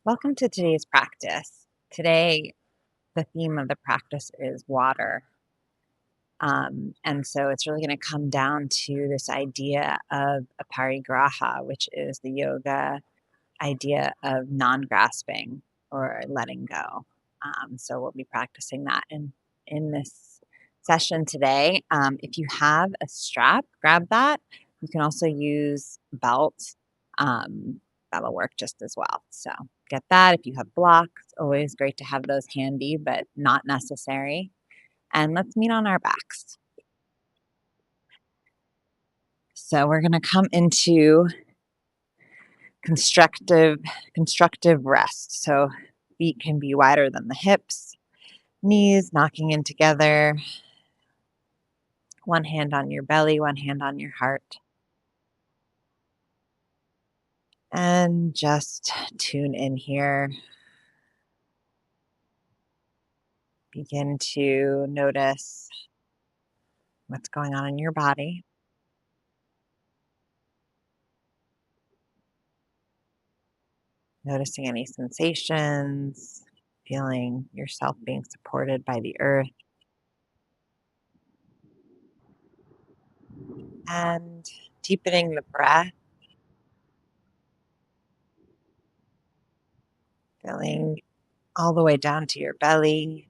Welcome to today's practice. Today, the theme of the practice is water. And so it's really going to come down to this idea of aparigraha, which is the yoga idea of non grasping or letting go. So we'll be practicing that in this session today. If you have a strap, grab that. You can also use belt. Um, that'll work just as well. So get that. If you have blocks, always great to have those handy, but not necessary. And let's meet on our backs. So we're going to come into constructive constructive rest. So feet can be wider than the hips, knees knocking in together, one hand on your belly, one hand on your heart. And just tune in here. Begin to notice what's going on in your body. Noticing any sensations, feeling yourself being supported by the earth, and deepening the breath, filling all the way down to your belly,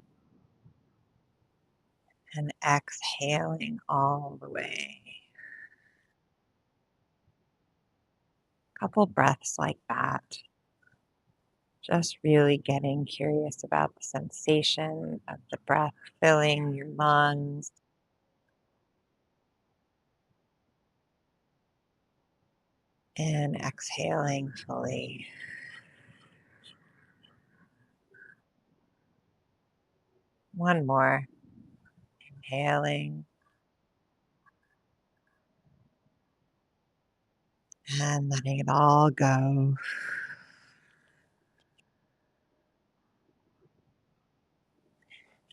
and exhaling all the way. Couple breaths like that. Just really getting curious about the sensation of the breath filling your lungs and exhaling fully. One more. Inhaling and letting it all go.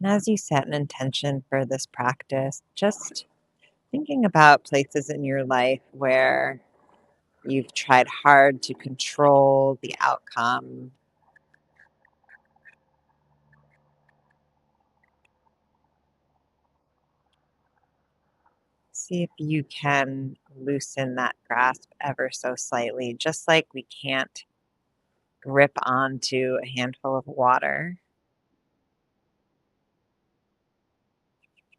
And as you set an intention for this practice, just thinking about places in your life where you've tried hard to control the outcome. See if you can loosen that grasp ever so slightly, just like we can't grip onto a handful of water.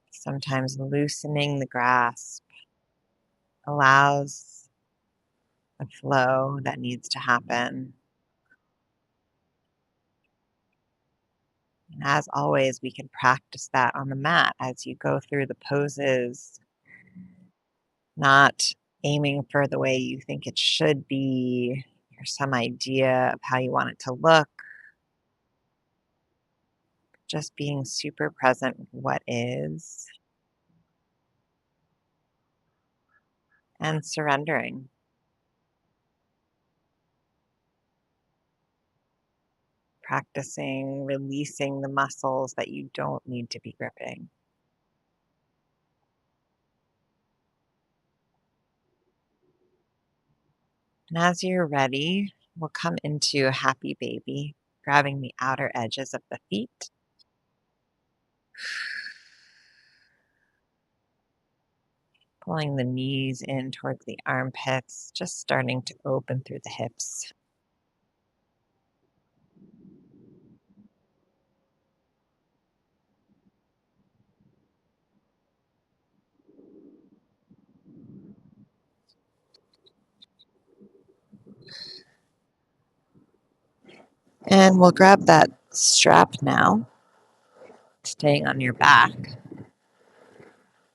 Sometimes loosening the grasp allows the flow that needs to happen. And as always, we can practice that on the mat as you go through the poses, not aiming for the way you think it should be or some idea of how you want it to look, just being super present with what is and surrendering, practicing releasing the muscles that you don't need to be gripping. And as you're ready, we'll come into a happy baby, grabbing the outer edges of the feet. Pulling the knees in towards the armpits, just starting to open through the hips. And we'll grab that strap now, staying on your back,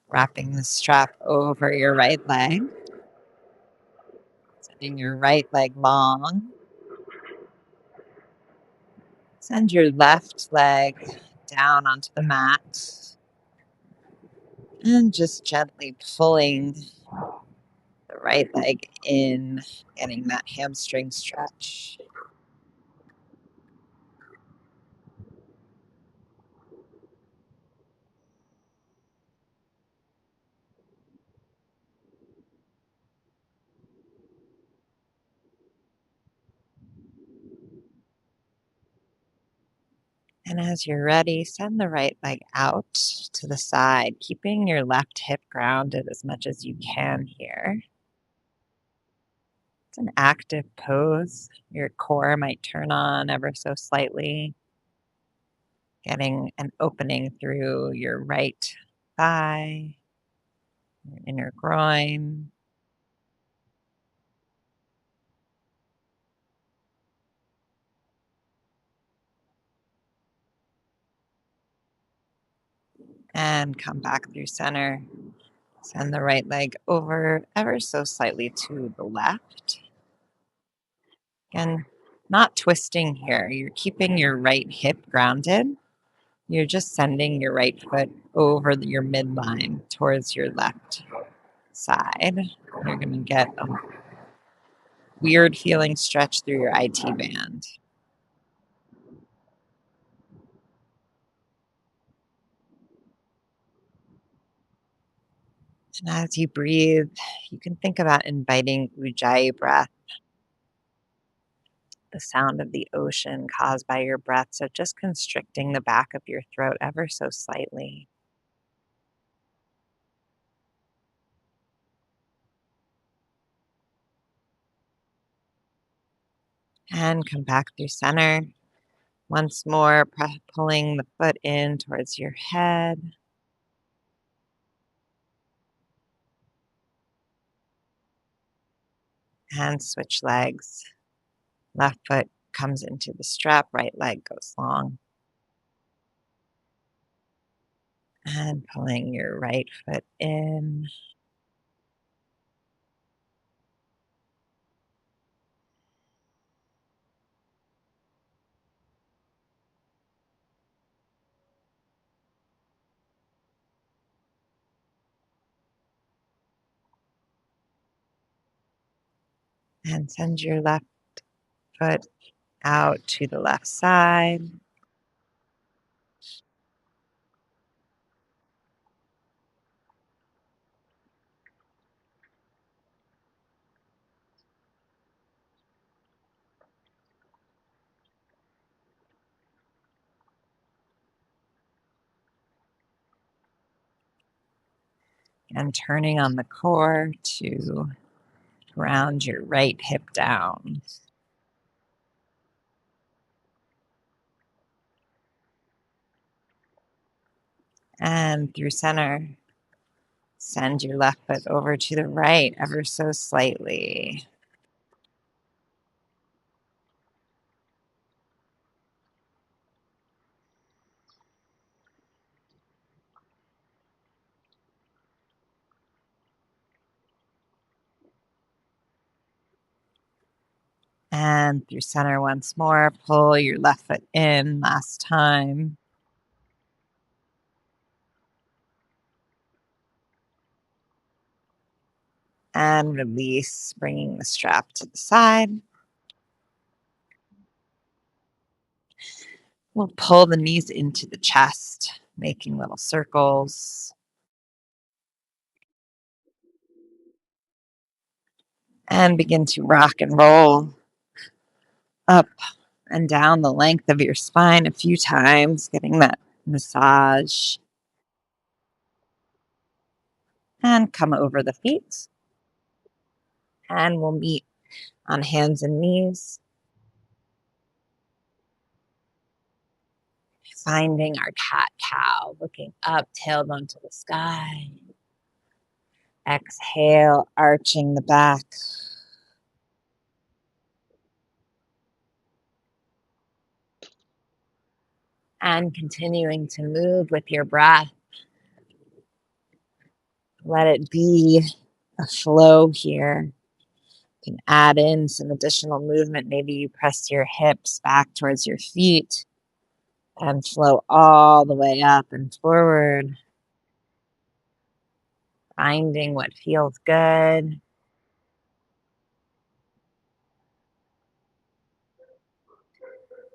wrapping the strap over your right leg, sending your right leg long. Send your left leg down onto the mat and just gently pulling the right leg in, getting that hamstring stretch. And as you're ready, send the right leg out to the side, keeping your left hip grounded as much as you can here. It's an active pose. Your core might turn on ever so slightly, getting an opening through your right thigh, your inner groin. And come back through center. Send the right leg over ever so slightly to the left. Again, not twisting here. You're keeping your right hip grounded. You're just sending your right foot over your midline towards your left side. You're going to get a weird feeling stretch through your IT band. And as you breathe, you can think about inviting Ujjayi breath, the sound of the ocean caused by your breath. So just constricting the back of your throat ever so slightly. And come back through center. Once more, pulling the foot in towards your head. And switch legs. Left foot comes into the strap, right leg goes long. And pulling your right foot in. And send your left foot out to the left side. And turning on the core to ground your right hip down. And through center, send your left foot over to the right ever so slightly. And through center once more, pull your left foot in last time. And release, bringing the strap to the side. We'll pull the knees into the chest, making little circles. And begin to rock and roll up and down the length of your spine a few times, getting that massage. And come over the feet. And we'll meet on hands and knees, finding our cat cow, looking up, tailbone to the sky. Exhale, arching the back. And continuing to move with your breath. Let it be a flow here. You can add in some additional movement. Maybe you press your hips back towards your feet and flow all the way up and forward, finding what feels good.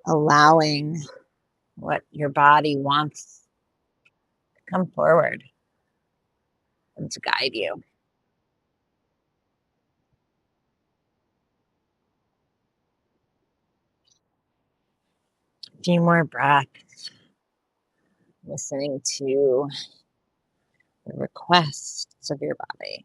Allowing what your body wants to come forward and to guide you. If few more breaths, listening to the requests of your body.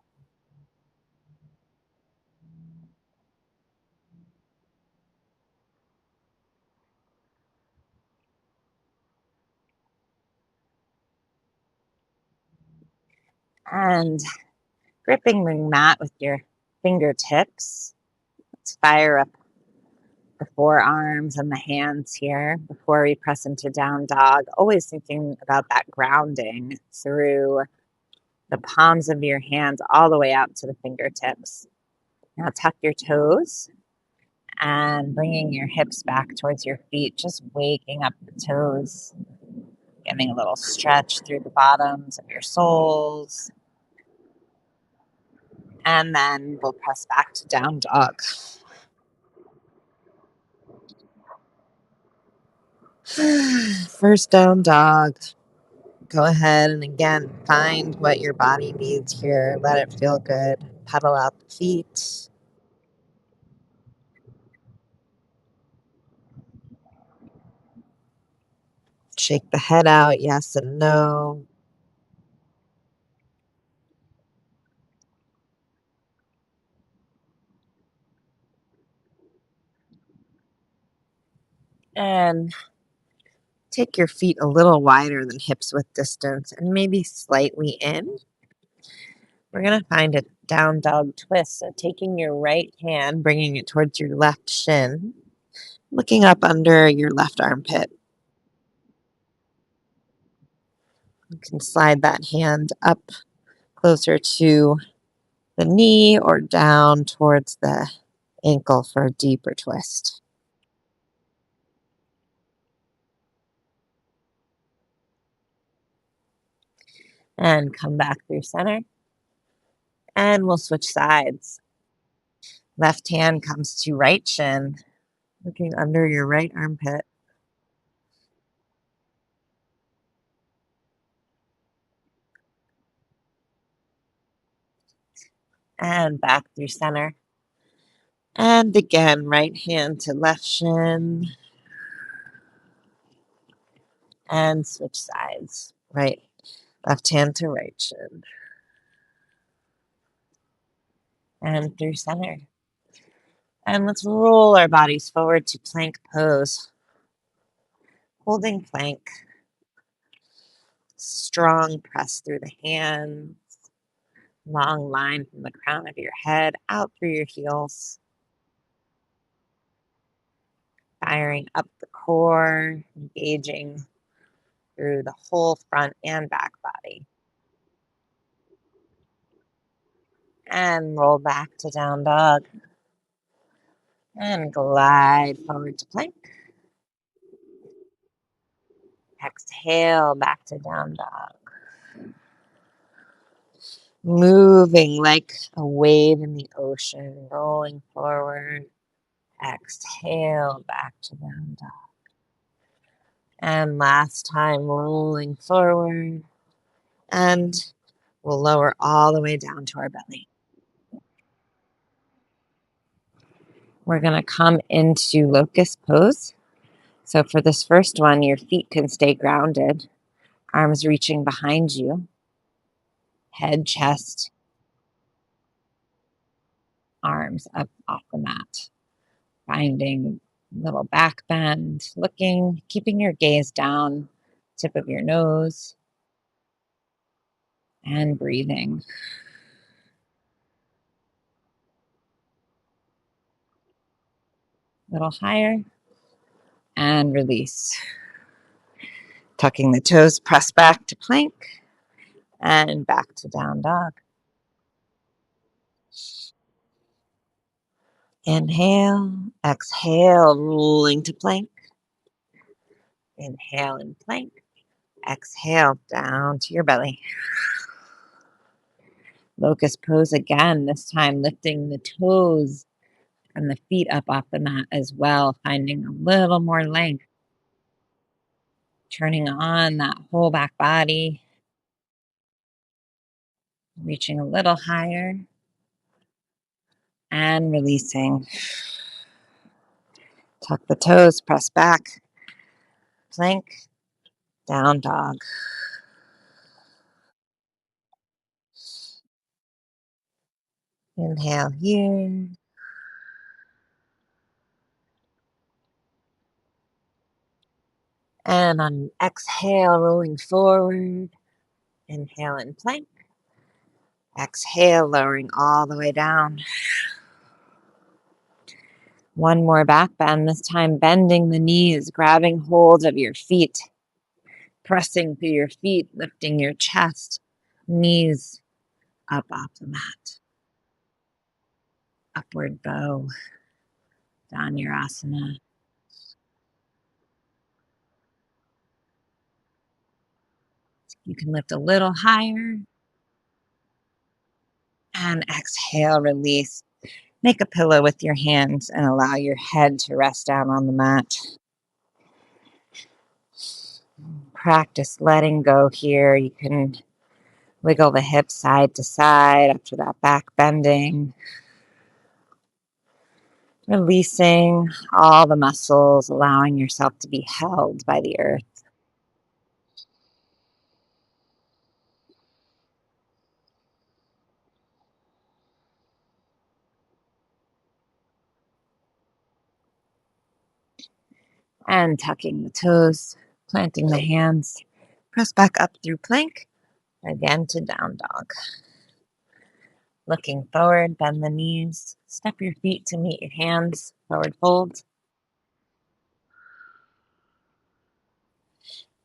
And gripping the mat with your fingertips, let's fire up the forearms and the hands here before we press into down dog. Always thinking about that grounding through the palms of your hands all the way out to the fingertips. Now tuck your toes and bringing your hips back towards your feet, just waking up the toes, getting a little stretch through the bottoms of your soles. And then we'll press back to down dog. First down dog. Go ahead and again, find what your body needs here. Let it feel good. Pedal out the feet. Shake the head out, yes and no. And take your feet a little wider than hips width distance and maybe slightly in. We're going to find a down dog twist. So taking your right hand, bringing it towards your left shin, looking up under your left armpit. You can slide that hand up closer to the knee or down towards the ankle for a deeper twist. And come back through center. And we'll switch sides. Left hand comes to right shin, looking under your right armpit. And back through center. And again, right hand to left shin. And switch sides. Left hand to right shin. And through center. And let's roll our bodies forward to plank pose. Holding plank. Strong press through the hands. Long line from the crown of your head out through your heels. Firing up the core, engaging through the whole front and back body. And roll back to down dog. And glide forward to plank. Exhale back to down dog. Moving like a wave in the ocean, rolling forward. Exhale back to down dog. And last time, rolling forward. And we'll lower all the way down to our belly. We're going to come into locust pose. So for this first one, your feet can stay grounded, arms reaching behind you, head, chest, arms up off the mat. Finding little back bend, looking, keeping your gaze down, tip of your nose, and breathing. A little higher, and release. Tucking the toes, press back to plank, and back to down dog. Inhale, exhale, rolling to plank. Inhale and plank. Exhale down to your belly. Locust pose again, this time lifting the toes and the feet up off the mat as well, finding a little more length. Turning on that whole back body. Reaching a little higher. And releasing. Tuck the toes, press back. plank, down dog. Inhale here. And on exhale, rolling forward. Inhale in plank. Exhale, lowering all the way down. One more back bend, this time bending the knees, grabbing hold of your feet, pressing through your feet, lifting your chest, knees up off the mat. Upward bow, Dhanurasana. You can lift a little higher. And exhale, release. Make a pillow with your hands and allow your head to rest down on the mat. Practice letting go here. You can wiggle the hips side to side after that back bending. Releasing all the muscles, allowing yourself to be held by the earth. And tucking the toes, planting the hands. Press back up through plank, again to down dog. Looking forward, bend the knees, step your feet to meet your hands, forward fold.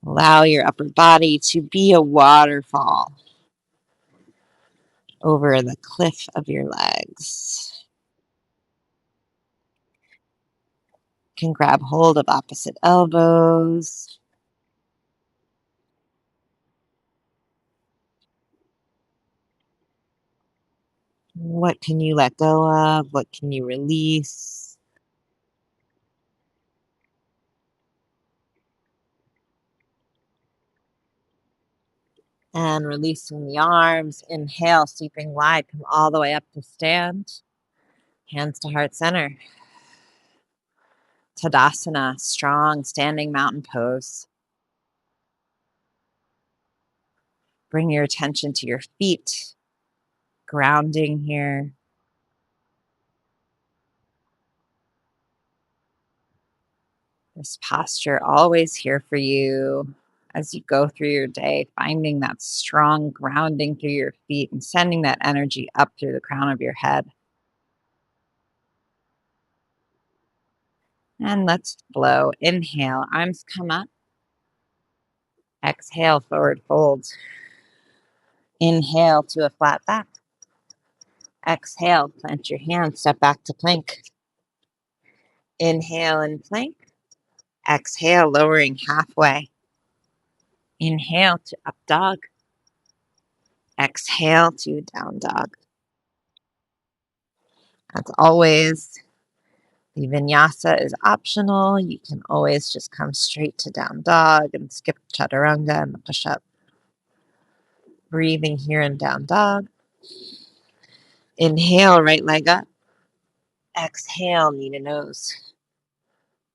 Allow your upper body to be a waterfall over the cliff of your legs. You can grab hold of opposite elbows. What can you let go of? What can you release? And releasing the arms. Inhale, sweeping wide. Come all the way up to stand. Hands to heart center. Tadasana, strong standing mountain pose. Bring your attention to your feet. Grounding here. This posture always here for you as you go through your day, finding that strong grounding through your feet and sending that energy up through the crown of your head. And let's flow. Inhale, arms come up. Exhale, forward fold. Inhale to a flat back. Exhale, plant your hands, step back to plank. Inhale and plank. Exhale, lowering halfway. Inhale to up dog. Exhale to down dog. As always, the vinyasa is optional. You can always just come straight to down dog and skip chaturanga and the push-up. Breathing here in down dog. Inhale, right leg up. Exhale, knee to nose.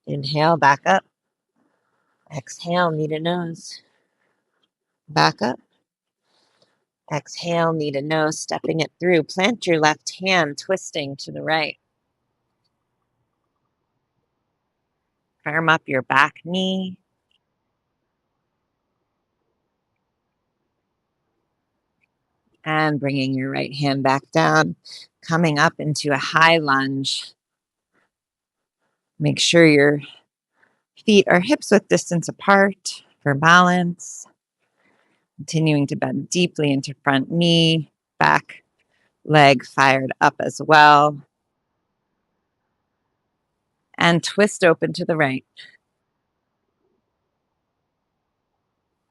Inhale, back up. Exhale, knee to nose. Back up. Exhale, knee to nose, stepping it through. Plant your left hand, twisting to the right. Firm up your back knee. And bringing your right hand back down, coming up into a high lunge. Make sure your feet are hips width distance apart for balance. Continuing to bend deeply into front knee, back leg fired up as well. And twist open to the right.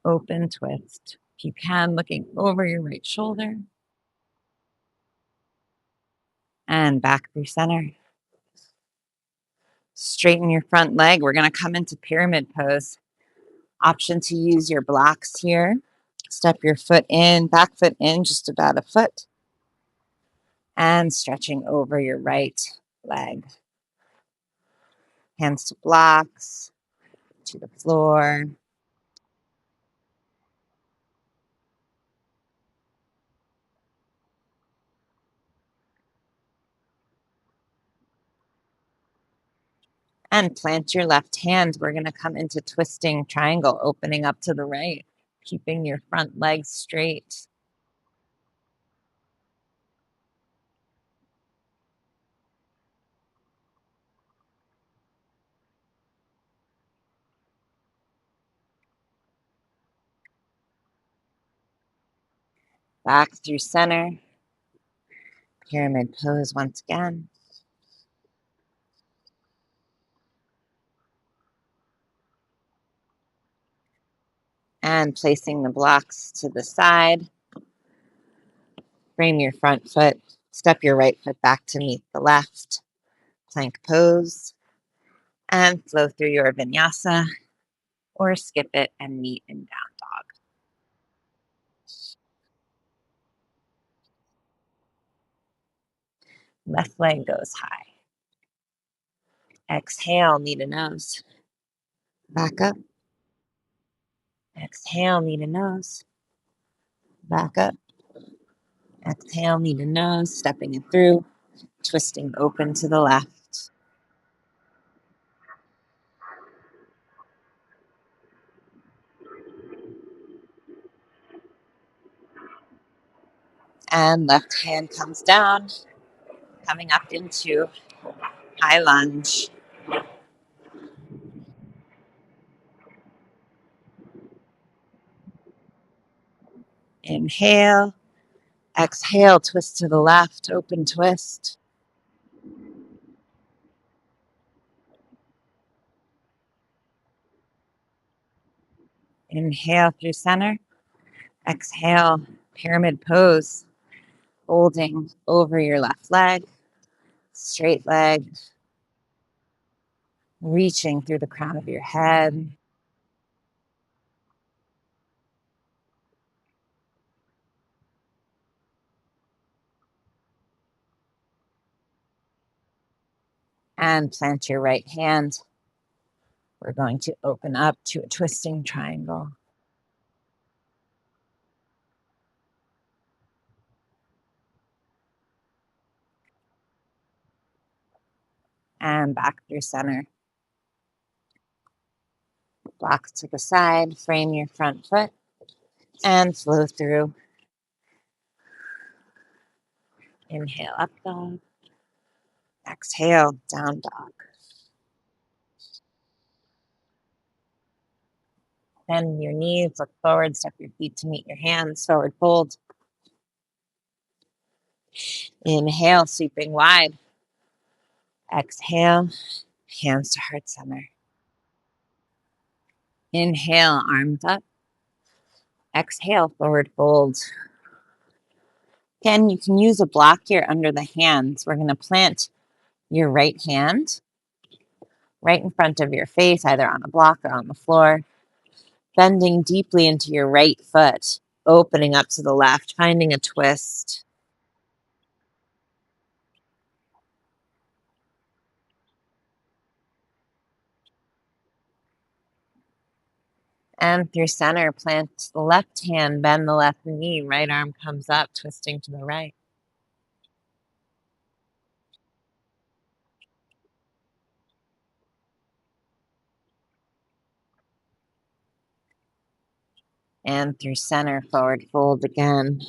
Open twist. If you can, looking over your right shoulder. And back through center. Straighten your front leg. We're going to come into pyramid pose. Option to use your blocks here. Step your foot in, back foot in, just about a foot. And stretching over your right leg. Hands to blocks. to the floor. And plant your left hand. We're going to come into twisting triangle, opening up to the right, keeping your front legs straight. Back through center. Pyramid pose once again. And placing the blocks to the side. Frame your front foot. Step your right foot back to meet the left. Plank pose. And flow through your vinyasa, or skip it and meet in down dog. Left leg goes high. Exhale, knee to nose. Back up. Exhale, knee to nose. Back up. Exhale, knee to nose, stepping it through, twisting open to the left. And left hand comes down, coming up into high lunge. Inhale. Exhale, twist to the left, open twist. Inhale through center. Exhale, pyramid pose, holding over your left leg, straight leg, reaching through the crown of your head. And plant your right hand. We're going to open up to a twisting triangle. And back through center. Blocks to the side, frame your front foot, and flow through. Inhale, up dog. Exhale, down dog. Bend your knees, look forward, step your feet to meet your hands, forward fold. Inhale, sweeping wide. Exhale, hands to heart center. Inhale, arms up. Exhale, forward fold. Again, you can use a block here under the hands. We're going to plant your right hand right in front of your face, either on a block or on the floor, bending deeply into your right foot, opening up to the left, finding a twist. And through center, plant the left hand, bend the left knee, right arm comes up, twisting to the right. And through center, forward fold again.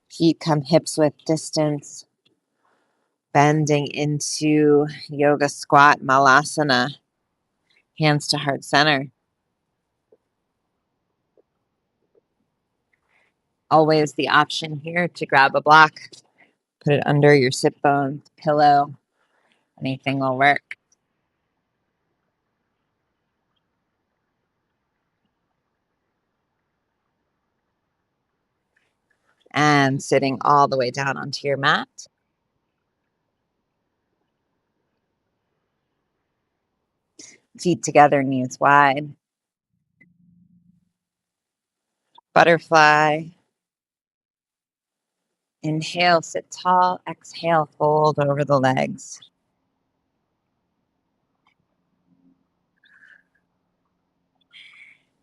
Feet come hips width distance, bending into yoga squat, malasana, hands to heart center. Always the option here to grab a block, put it under your sit bones, pillow, anything will work. And sitting all the way down onto your mat. Feet together, knees wide. Butterfly. Inhale, sit tall. Exhale, fold over the legs.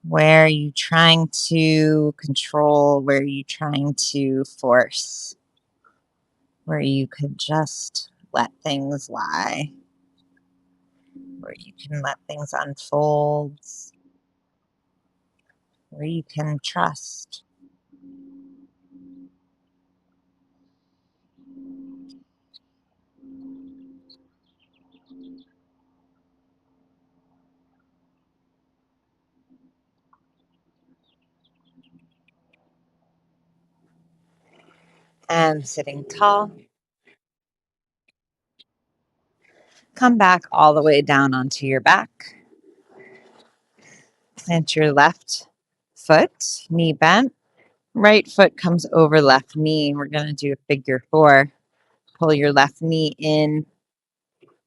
Where are you trying to control? Where are you trying to force? Where you could just let things lie, where you can let things unfold, where you can trust. And sitting tall, come back all the way down onto your back. Plant your left foot, knee bent. Right foot comes over left knee. We're going to do a figure four. Pull your left knee in,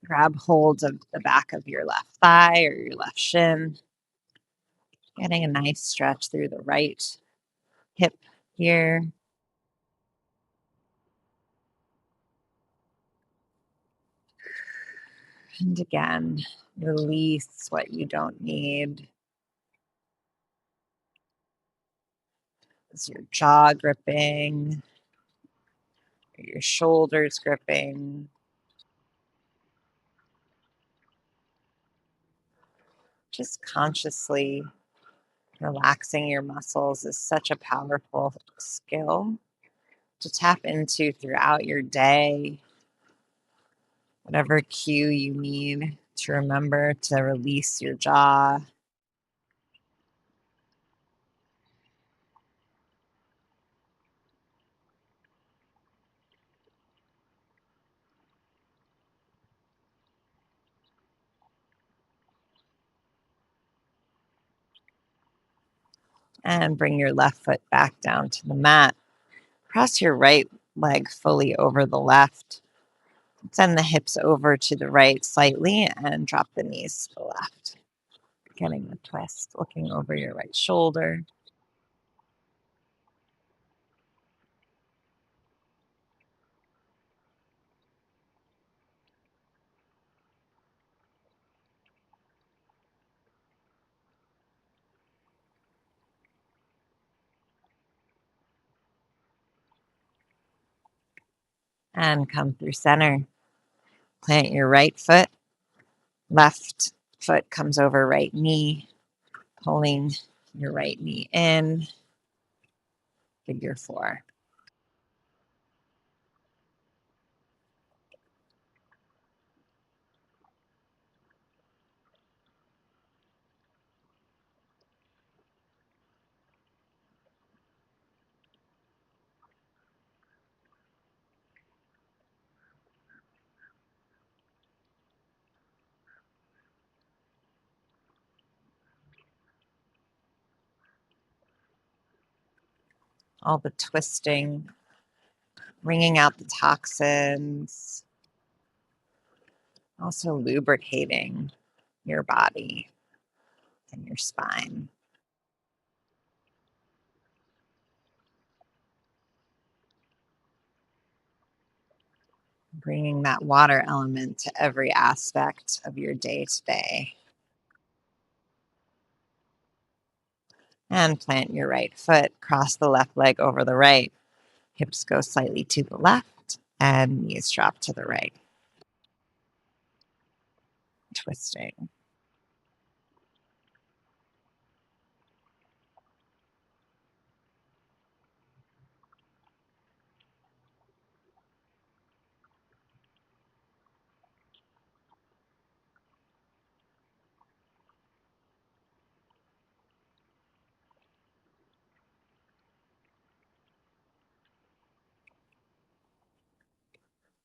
grab hold of the back of your left thigh or your left shin. Getting a nice stretch through the right hip here. And again, release what you don't need. Is your jaw gripping? Are your shoulders gripping? Just consciously relaxing your muscles is such a powerful skill to tap into throughout your day. Whatever cue you need to remember to release your jaw. And bring your left foot back down to the mat. Cross your right leg fully over the left. Send the hips over to the right slightly and drop the knees to the left. Getting the twist, looking over your right shoulder. And come through center. Plant your right foot. Left foot comes over right knee. Pulling your right knee in. Figure four. All the twisting, wringing out the toxins, also lubricating your body and your spine. Bringing that water element to every aspect of your day to day. And plant your right foot, cross the left leg over the right. Hips go slightly to the left and knees drop to the right. Twisting.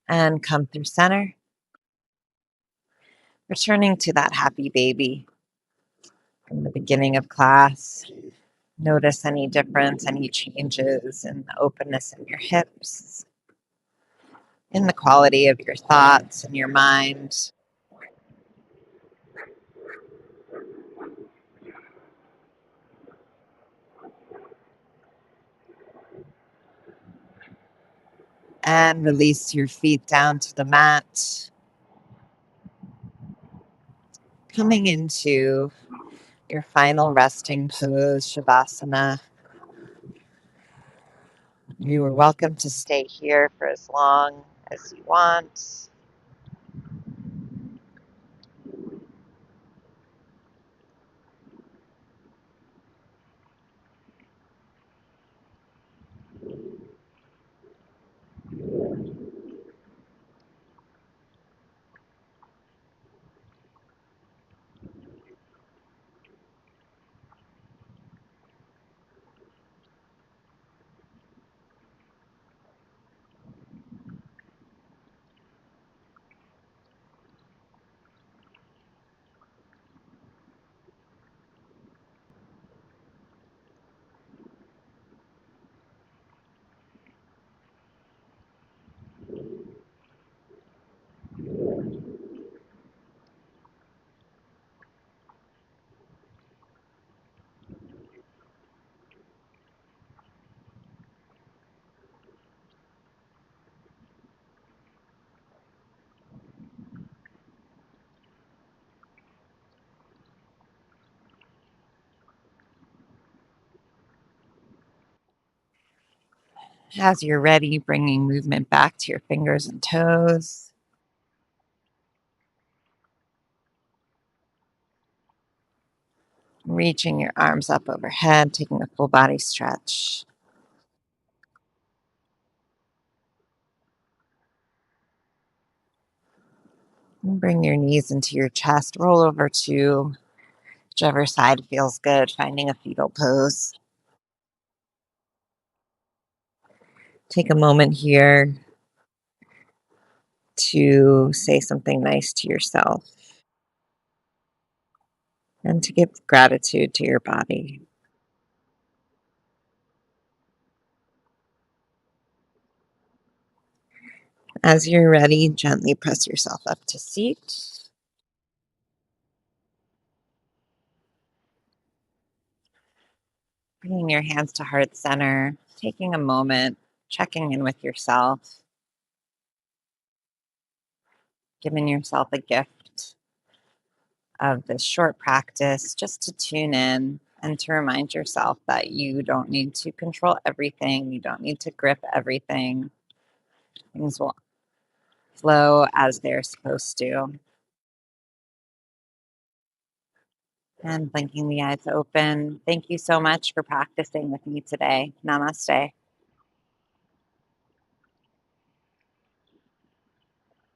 And come through center. Returning to that happy baby from the beginning of class. Notice any difference, any changes in the openness in your hips, in the quality of your thoughts and your mind. And release your feet down to the mat. Coming into your final resting pose, Shavasana. You are welcome to stay here for as long as you want. As you're ready, bringing movement back to your fingers and toes. Reaching your arms up overhead, taking a full body stretch. And bring your knees into your chest. Roll over to whichever side feels good, finding a fetal pose. Take a moment here to say something nice to yourself and to give gratitude to your body. As you're ready, gently press yourself up to seat. Bringing your hands to heart center, taking a moment, checking in with yourself, giving yourself a gift of this short practice just to tune in and to remind yourself that you don't need to control everything. You don't need to grip everything. Things will flow as they're supposed to. And blinking the eyes open. Thank you so much for practicing with me today. Namaste.